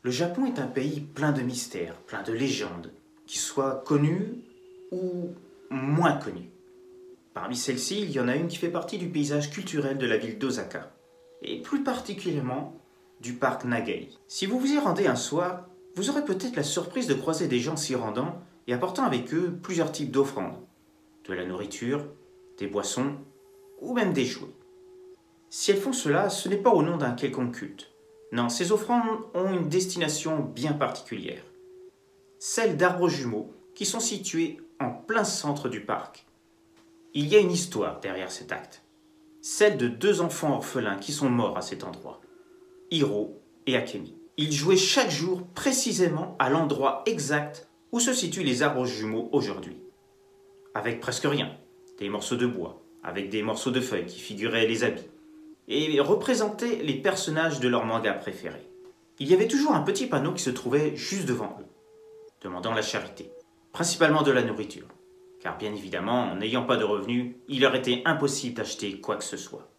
Le Japon est un pays plein de mystères, plein de légendes, qui soient connues ou moins connues. Parmi celles-ci, il y en a une qui fait partie du paysage culturel de la ville d'Osaka, et plus particulièrement du parc Nagei. Si vous vous y rendez un soir, vous aurez peut-être la surprise de croiser des gens s'y rendant et apportant avec eux plusieurs types d'offrandes, de la nourriture, des boissons ou même des jouets. Si elles font cela, ce n'est pas au nom d'un quelconque culte. Non, ces offrandes ont une destination bien particulière. Celle d'arbres jumeaux qui sont situés en plein centre du parc. Il y a une histoire derrière cet acte. Celle de deux enfants orphelins qui sont morts à cet endroit. Hiro et Akemi. Ils jouaient chaque jour précisément à l'endroit exact où se situent les arbres jumeaux aujourd'hui. Avec presque rien. Des morceaux de bois, avec des morceaux de feuilles qui figuraient les habits, et représentaient les personnages de leur manga préféré. Il y avait toujours un petit panneau qui se trouvait juste devant eux, demandant la charité, principalement de la nourriture, car bien évidemment, n'ayant pas de revenus, il leur était impossible d'acheter quoi que ce soit.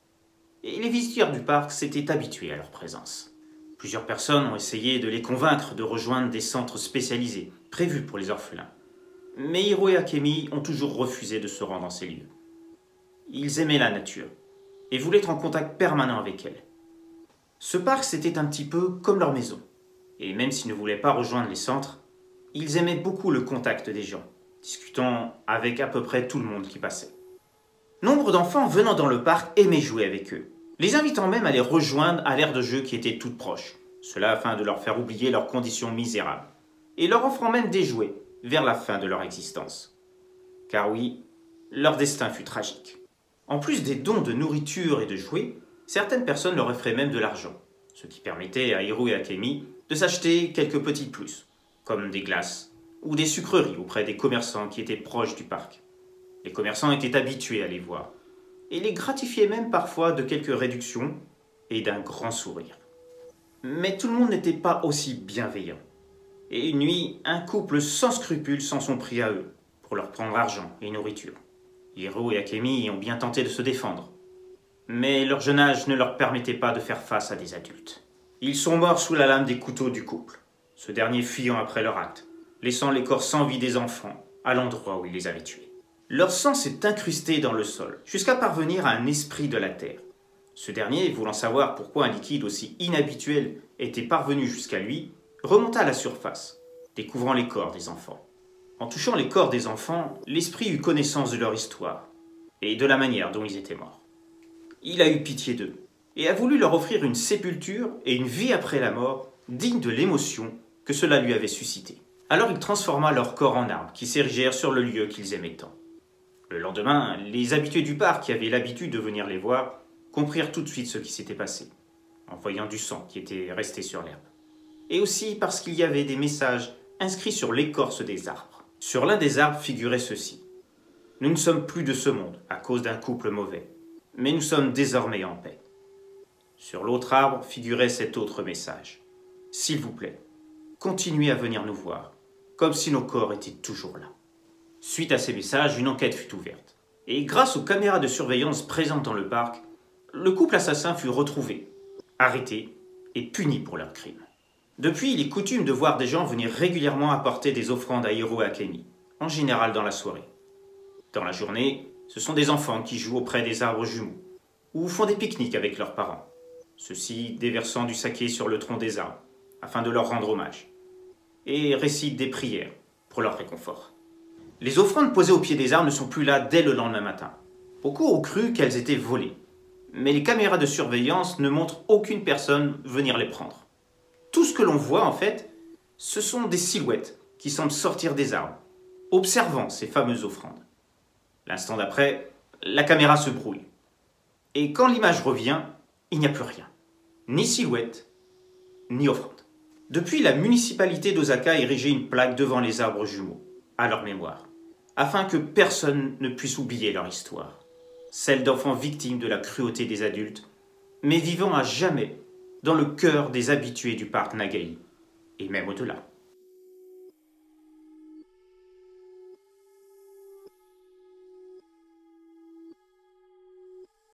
Et les visiteurs du parc s'étaient habitués à leur présence. Plusieurs personnes ont essayé de les convaincre de rejoindre des centres spécialisés, prévus pour les orphelins. Mais Hiro et Akemi ont toujours refusé de se rendre dans ces lieux. Ils aimaient la nature, et voulaient être en contact permanent avec elle. Ce parc, c'était un petit peu comme leur maison. Et même s'ils ne voulaient pas rejoindre les centres, ils aimaient beaucoup le contact des gens, discutant avec à peu près tout le monde qui passait. Nombre d'enfants venant dans le parc aimaient jouer avec eux, les invitant même à les rejoindre à l'aire de jeu qui était toute proche, cela afin de leur faire oublier leurs conditions misérables, et leur offrant même des jouets vers la fin de leur existence. Car oui, leur destin fut tragique. En plus des dons de nourriture et de jouets, certaines personnes leur offraient même de l'argent, ce qui permettait à Hiro et Akemi de s'acheter quelques petits plus, comme des glaces ou des sucreries auprès des commerçants qui étaient proches du parc. Les commerçants étaient habitués à les voir, et les gratifiaient même parfois de quelques réductions et d'un grand sourire. Mais tout le monde n'était pas aussi bienveillant. Et une nuit, un couple sans scrupules s'en sont pris à eux, pour leur prendre argent et nourriture. Hiro et Akemi ont bien tenté de se défendre. Mais leur jeune âge ne leur permettait pas de faire face à des adultes. Ils sont morts sous la lame des couteaux du couple, ce dernier fuyant après leur acte, laissant les corps sans vie des enfants à l'endroit où il les avait tués. Leur sang s'est incrusté dans le sol, jusqu'à parvenir à un esprit de la terre. Ce dernier, voulant savoir pourquoi un liquide aussi inhabituel était parvenu jusqu'à lui, remonta à la surface, découvrant les corps des enfants. En touchant les corps des enfants, l'esprit eut connaissance de leur histoire et de la manière dont ils étaient morts. Il a eu pitié d'eux et a voulu leur offrir une sépulture et une vie après la mort digne de l'émotion que cela lui avait suscité. Alors il transforma leurs corps en arbres qui s'érigèrent sur le lieu qu'ils aimaient tant. Le lendemain, les habitués du parc qui avaient l'habitude de venir les voir comprirent tout de suite ce qui s'était passé, en voyant du sang qui était resté sur l'herbe. Et aussi parce qu'il y avait des messages inscrits sur l'écorce des arbres. Sur l'un des arbres figurait ceci. « Nous ne sommes plus de ce monde à cause d'un couple mauvais, mais nous sommes désormais en paix. » Sur l'autre arbre figurait cet autre message. « S'il vous plaît, continuez à venir nous voir, comme si nos corps étaient toujours là. » Suite à ces messages, une enquête fut ouverte. Et grâce aux caméras de surveillance présentes dans le parc, le couple assassin fut retrouvé, arrêté et puni pour leur crime. Depuis, il est coutume de voir des gens venir régulièrement apporter des offrandes à Hiro et Akemi, en général dans la soirée. Dans la journée, ce sont des enfants qui jouent auprès des arbres jumeaux, ou font des pique-niques avec leurs parents, ceux-ci déversant du saké sur le tronc des arbres, afin de leur rendre hommage, et récitent des prières pour leur réconfort. Les offrandes posées au pied des arbres ne sont plus là dès le lendemain matin. Beaucoup ont cru qu'elles étaient volées, mais les caméras de surveillance ne montrent aucune personne venir les prendre. Tout ce que l'on voit, en fait, ce sont des silhouettes qui semblent sortir des arbres, observant ces fameuses offrandes. L'instant d'après, la caméra se brouille. Et quand l'image revient, il n'y a plus rien. Ni silhouette, ni offrande. Depuis, la municipalité d'Osaka a érigé une plaque devant les arbres jumeaux, à leur mémoire, afin que personne ne puisse oublier leur histoire. Celle d'enfants victimes de la cruauté des adultes, mais vivant à jamais dans le cœur des habitués du parc Nagei, et même au-delà.